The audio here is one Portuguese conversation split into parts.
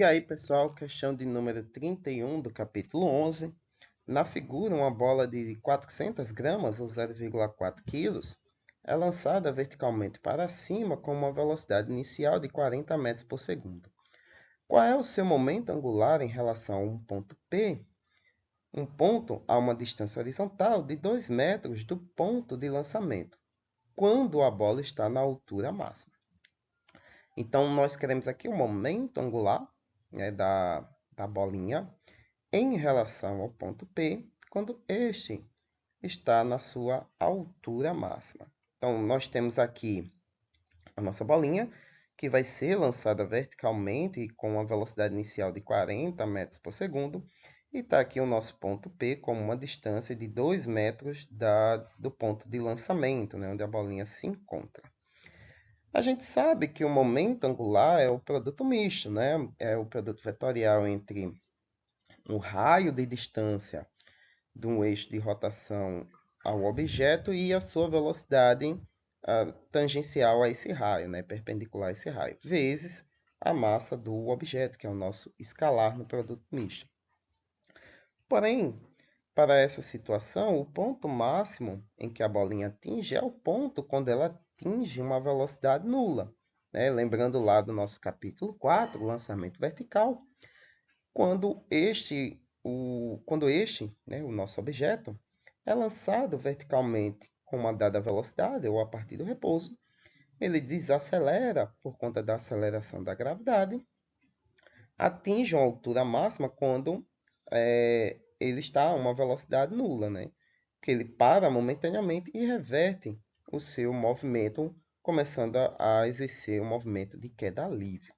E aí, pessoal, questão de número 31 do capítulo 11. Na figura, uma bola de 400 gramas, ou 0,4 kg, é lançada verticalmente para cima com uma velocidade inicial de 40 metros por segundo. Qual é o seu momento angular em relação a um ponto P? Um ponto a uma distância horizontal de 2 metros do ponto de lançamento, quando a bola está na altura máxima. Então, nós queremos aqui o momento angular, né, da bolinha em relação ao ponto P, quando este está na sua altura máxima. Então, nós temos aqui a nossa bolinha, que vai ser lançada verticalmente com uma velocidade inicial de 40 metros por segundo, e está aqui o nosso ponto P com uma distância de 2 metros do ponto de lançamento, né, onde a bolinha se encontra. A gente sabe que o momento angular é o produto misto, né? É o produto vetorial entre o raio de distância de um eixo de rotação ao objeto e a sua velocidade tangencial a esse raio, né? Perpendicular a esse raio, vezes a massa do objeto, que é o nosso escalar no produto misto. Porém, para essa situação, o ponto máximo em que a bolinha atinge é o ponto quando ela atinge uma velocidade nula. Né? Lembrando lá do nosso capítulo 4, lançamento vertical, quando o nosso objeto, é lançado verticalmente com uma dada velocidade ou a partir do repouso, ele desacelera por conta da aceleração da gravidade, atinge uma altura máxima quando ele está a uma velocidade nula, né? Que ele para momentaneamente e reverte o seu movimento, começando a exercer o movimento de queda livre.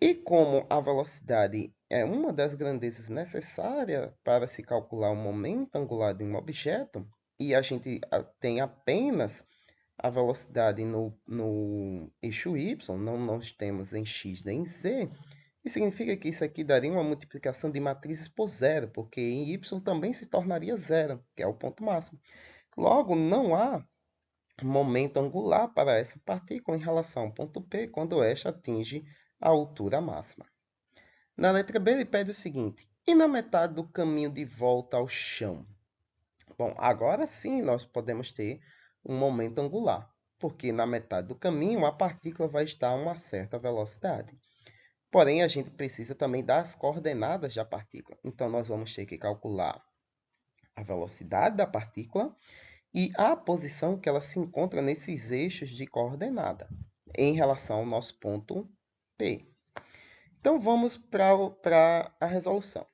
E como a velocidade é uma das grandezas necessárias para se calcular o momento angular de um objeto, e a gente tem apenas a velocidade no eixo y, não nós temos em x nem em z, isso significa que isso aqui daria uma multiplicação de matrizes por zero, porque em y também se tornaria zero, que é o ponto máximo. Logo, não há momento angular para essa partícula em relação ao ponto P quando esta atinge a altura máxima. Na letra B, ele pede o seguinte: e na metade do caminho de volta ao chão? Bom, agora sim nós podemos ter um momento angular, porque na metade do caminho a partícula vai estar a uma certa velocidade. Porém, a gente precisa também das coordenadas da partícula. Então, nós vamos ter que calcular a velocidade da partícula e a posição que ela se encontra nesses eixos de coordenada em relação ao nosso ponto P. Então, vamos para a resolução.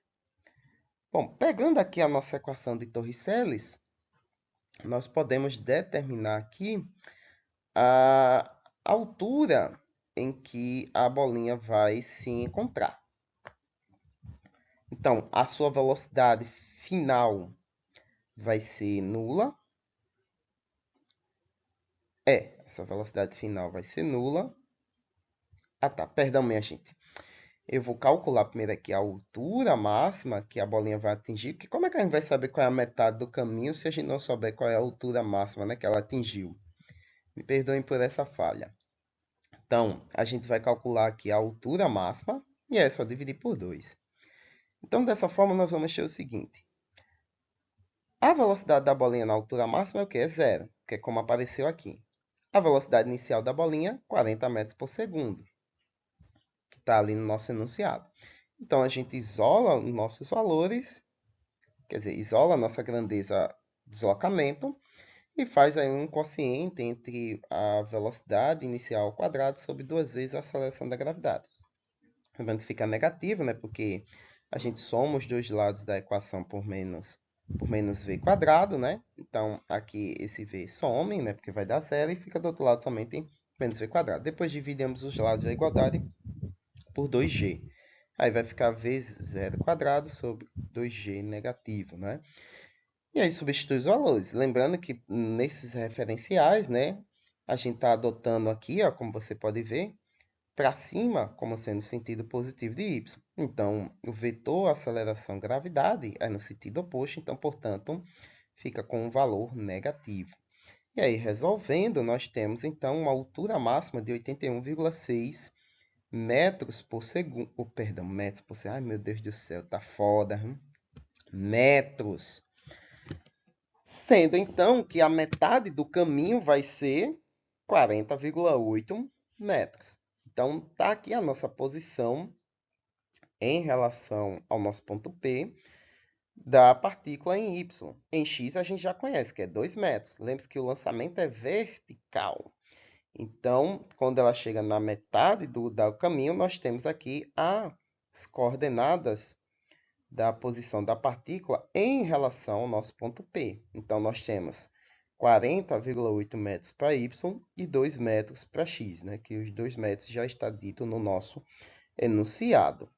Bom, pegando aqui a nossa equação de Torricelli, nós podemos determinar aqui a altura em que a bolinha vai se encontrar. Então, a sua velocidade final vai ser nula. Essa velocidade final vai ser nula. Perdão, minha gente. Eu vou calcular primeiro aqui a altura máxima que a bolinha vai atingir, porque como é que a gente vai saber qual é a metade do caminho se a gente não souber qual é a altura máxima, né, que ela atingiu? Me perdoem por essa falha. Então, a gente vai calcular aqui a altura máxima, e é só dividir por 2. Então, dessa forma, nós vamos ter o seguinte. A velocidade da bolinha na altura máxima é o quê? É zero, que é como apareceu aqui. A velocidade inicial da bolinha, 40 metros por segundo, que está ali no nosso enunciado. Então, a gente isola os nossos valores, quer dizer, isola a nossa grandeza deslocamento e faz aí um quociente entre a velocidade inicial ao quadrado sobre 2 vezes a aceleração da gravidade. Lembrando que fica negativo, né? Porque a gente soma os dois lados da equação por menos v quadrado, né? Então, aqui esse v some, né? Porque vai dar zero e fica do outro lado somente menos v quadrado. Depois dividimos os lados da igualdade por 2g. Aí vai ficar v0 quadrado sobre 2g negativo, né? E aí substitui os valores. Lembrando que nesses referenciais, né? A gente está adotando aqui, ó, como você pode ver, para cima como sendo sentido positivo de y. Então, o vetor aceleração gravidade é no sentido oposto, então, portanto, fica com um valor negativo. E aí, resolvendo, nós temos, então, uma altura máxima de 81,6 metros por segundo. Oh, perdão, metros por segundo. Ai, meu Deus do céu, tá foda. Metros. Sendo então que a metade do caminho vai ser 40,8 metros. Então, tá aqui a nossa posição em relação ao nosso ponto P da partícula em Y. Em X a gente já conhece, que é 2 metros. Lembre-se que o lançamento é vertical. Então, quando ela chega na metade do caminho, nós temos aqui as coordenadas da posição da partícula em relação ao nosso ponto P. Então, nós temos 40,8 metros para Y e 2 metros para X, né? Que os 2 metros já está dito no nosso enunciado.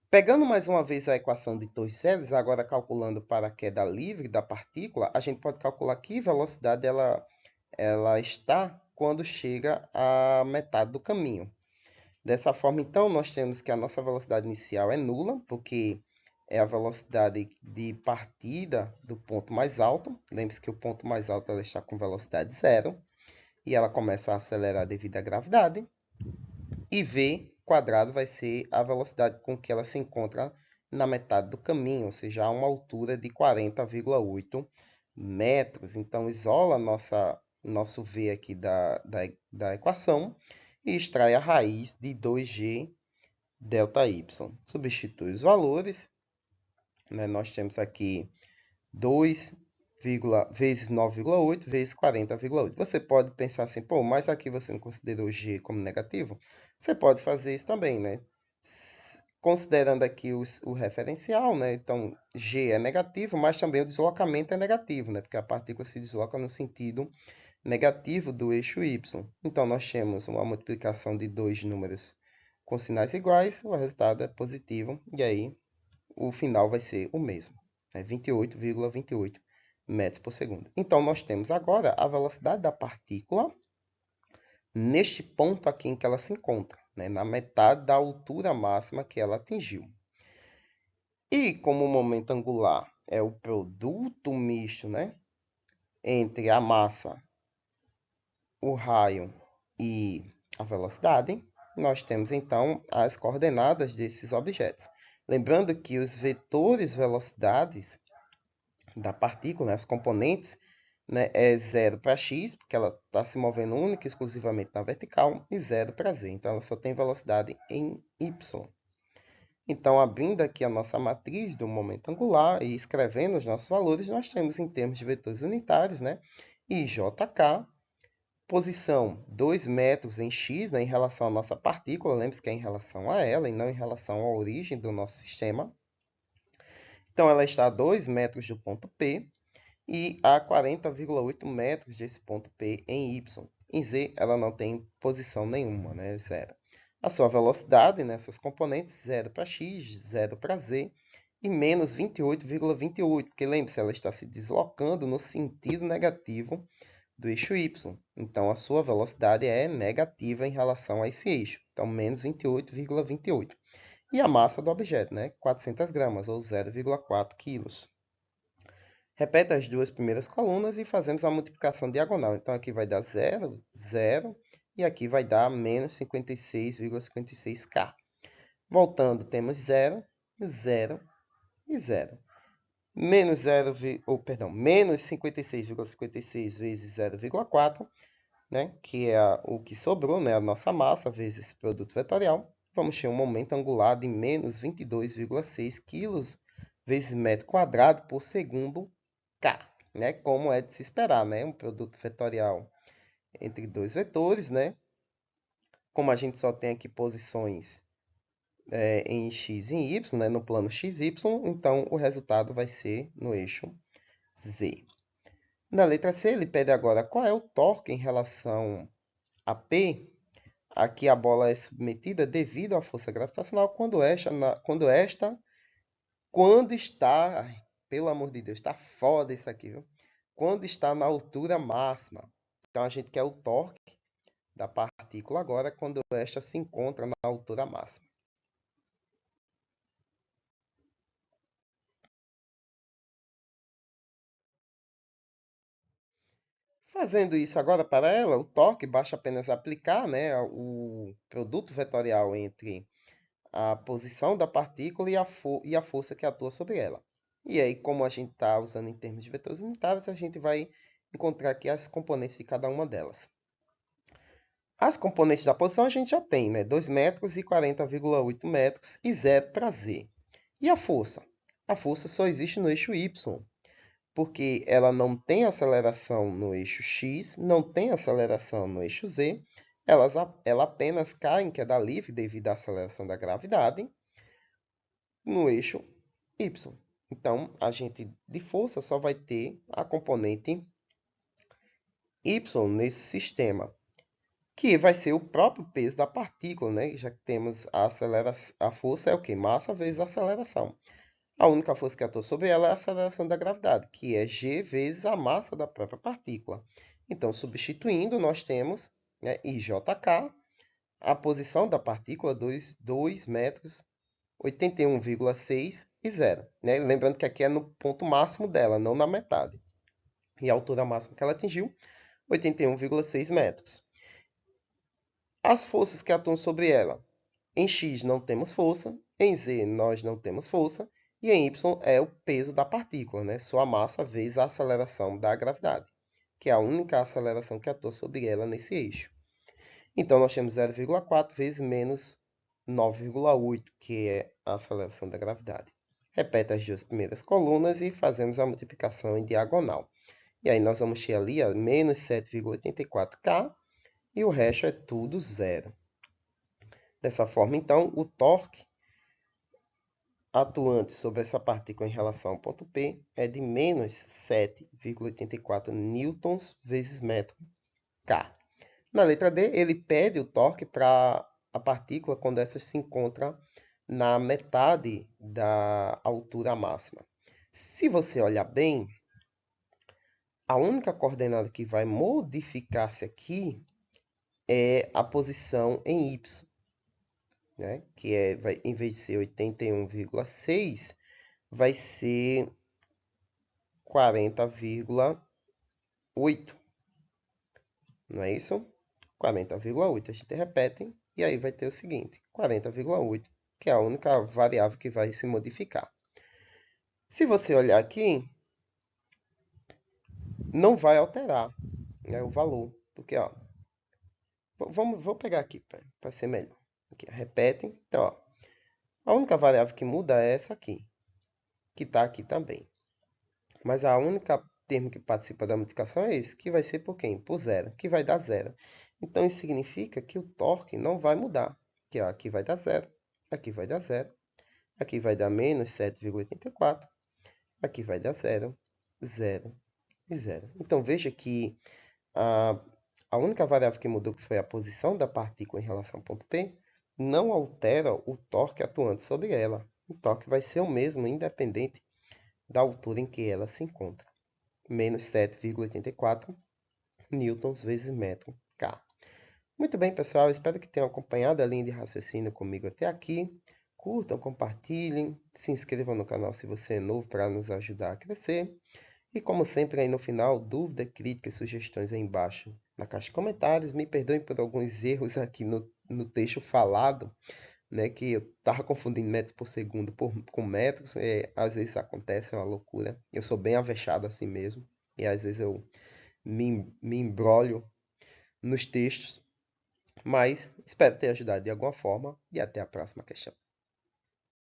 Pegando mais uma vez a equação de Toys-Selles, agora calculando para a queda livre da partícula, a gente pode calcular que velocidade ela está quando chega à metade do caminho. Dessa forma, então, nós temos que a nossa velocidade inicial é nula, porque é a velocidade de partida do ponto mais alto. Lembre-se que o ponto mais alto ela está com velocidade zero, e ela começa a acelerar devido à gravidade. E v quadrado vai ser a velocidade com que ela se encontra na metade do caminho, ou seja, a uma altura de 40,8 metros. Então, isola nosso v aqui da equação e extrai a raiz de 2g delta y. Substitui os valores, né? Nós temos aqui 2 vezes 9,8 vezes 40,8. Você pode pensar assim, pô, mas aqui você não considerou g como negativo? Você pode fazer isso também, né? Considerando aqui o referencial, né? Então, g é negativo, mas também o deslocamento é negativo, né? Porque a partícula se desloca no sentido negativo do eixo y. Então, nós temos uma multiplicação de dois números com sinais iguais, o resultado é positivo, e aí o final vai ser o mesmo, né? 28,28 metros por segundo. Então, nós temos agora a velocidade da partícula neste ponto aqui em que ela se encontra, né? Na metade da altura máxima que ela atingiu. E como o momento angular é o produto misto, né? Entre a massa, o raio e a velocidade, nós temos então as coordenadas desses objetos. Lembrando que os vetores velocidades da partícula, né, as componentes, né, é 0 para x, porque ela está se movendo única e exclusivamente na vertical, e 0 para z. Então, ela só tem velocidade em y. Então, abrindo aqui a nossa matriz do momento angular e escrevendo os nossos valores, nós temos em termos de vetores unitários, né, IJK, posição 2 metros em x, né, em relação à nossa partícula, lembre-se que é em relação a ela e não em relação à origem do nosso sistema. Então, ela está a 2 metros do ponto P e a 40,8 metros desse ponto P em y. Em z, ela não tem posição nenhuma, né, zero. A sua velocidade, né, seus componentes, 0 para x, 0 para z, e menos 28,28, porque lembre-se, ela está se deslocando no sentido negativo do eixo y. Então, a sua velocidade é negativa em relação a esse eixo. Então, menos 28,28. E a massa do objeto, né? 400 gramas, ou 0,4 quilos. Repete as duas primeiras colunas e fazemos a multiplicação diagonal. Então, aqui vai dar 0, 0, e aqui vai dar menos 56,56K. Voltando, temos 0, 0 e 0. Menos 0, menos 56,56 vezes 0,4, né, que é o que sobrou, né, a nossa massa vezes esse produto vetorial. Vamos ter um momento angular de menos 22,6 kg vezes metro quadrado por segundo K, né, como é de se esperar, né, um produto vetorial entre dois vetores, né, como a gente só tem aqui posições em x e em y, né, no plano xy, então o resultado vai ser no eixo z. Na letra C, ele pede agora qual é o torque em relação a P. Aqui a bola é submetida devido à força gravitacional quando está, ai, pelo amor de Deus, está foda isso aqui, viu? Quando está na altura máxima. Então a gente quer o torque da partícula agora quando esta se encontra na altura máxima. Fazendo isso agora para ela, o torque basta apenas aplicar, né, o produto vetorial entre a posição da partícula e a força que atua sobre ela. E aí, como a gente está usando em termos de vetores unitários, a gente vai encontrar aqui as componentes de cada uma delas. As componentes da posição a gente já tem, né? 2 metros e 40,8 metros e 0 para z. E a força? A força só existe no eixo y, porque ela não tem aceleração no eixo x, não tem aceleração no eixo z, ela apenas cai em queda livre devido à aceleração da gravidade no eixo y. Então, a gente de força só vai ter a componente y nesse sistema, que vai ser o próprio peso da partícula, né? Já que temos a força é o quê? Massa vezes aceleração. A única força que atua sobre ela é a aceleração da gravidade, que é g vezes a massa da própria partícula. Então, substituindo, nós temos, né, IJK, a posição da partícula, 2 metros, 81,6 e 0. Né? Lembrando que aqui é no ponto máximo dela, não na metade. E a altura máxima que ela atingiu, 81,6 metros. As forças que atuam sobre ela. Em x não temos força, em z nós não temos força, e em y é o peso da partícula, né? Sua massa vezes a aceleração da gravidade, que é a única aceleração que atua sobre ela nesse eixo. Então, nós temos 0,4 vezes menos 9,8, que é a aceleração da gravidade. Repete as duas primeiras colunas e fazemos a multiplicação em diagonal. E aí nós vamos ter ali menos 7,84K e o resto é tudo zero. Dessa forma, então, o torque atuante sobre essa partícula em relação ao ponto P é de menos 7,84 newtons vezes metro K. Na letra D, ele pede o torque para a partícula quando essa se encontra na metade da altura máxima. Se você olhar bem, a única coordenada que vai modificar-se aqui é a posição em y, né? Que em vez de ser 81,6, vai ser 40,8. Não é isso? 40,8. A gente repete e aí vai ter o seguinte, 40,8, que é a única variável que vai se modificar. Se você olhar aqui, não vai alterar, né, o valor, porque ó, vou pegar aqui para ser melhor. Aqui, repete. Então, ó, a única variável que muda é essa aqui, que está aqui também. Mas a única termo que participa da multiplicação é esse, que vai ser por quem? Por zero, que vai dar zero. Então, isso significa que o torque não vai mudar. Que ó, aqui vai dar zero, aqui vai dar zero, aqui vai dar menos 7,84, aqui vai dar zero, zero e zero. Então, veja que a única variável que mudou, que foi a posição da partícula em relação ao ponto P, não altera o torque atuante sobre ela. O torque vai ser o mesmo, independente da altura em que ela se encontra. Menos 7,84 newtons vezes metro K. Muito bem, pessoal. Espero que tenham acompanhado a linha de raciocínio comigo até aqui. Curtam, compartilhem, se inscrevam no canal se você é novo para nos ajudar a crescer. E como sempre, aí no final, dúvida, crítica e sugestões aí embaixo na caixa de comentários. Me perdoem por alguns erros aqui no texto falado, né, que eu estava confundindo metros por segundo com metros. Às vezes acontece, é uma loucura. Eu sou bem avexado assim mesmo. E às vezes eu me embrolho nos textos. Mas espero ter ajudado de alguma forma. E até a próxima questão.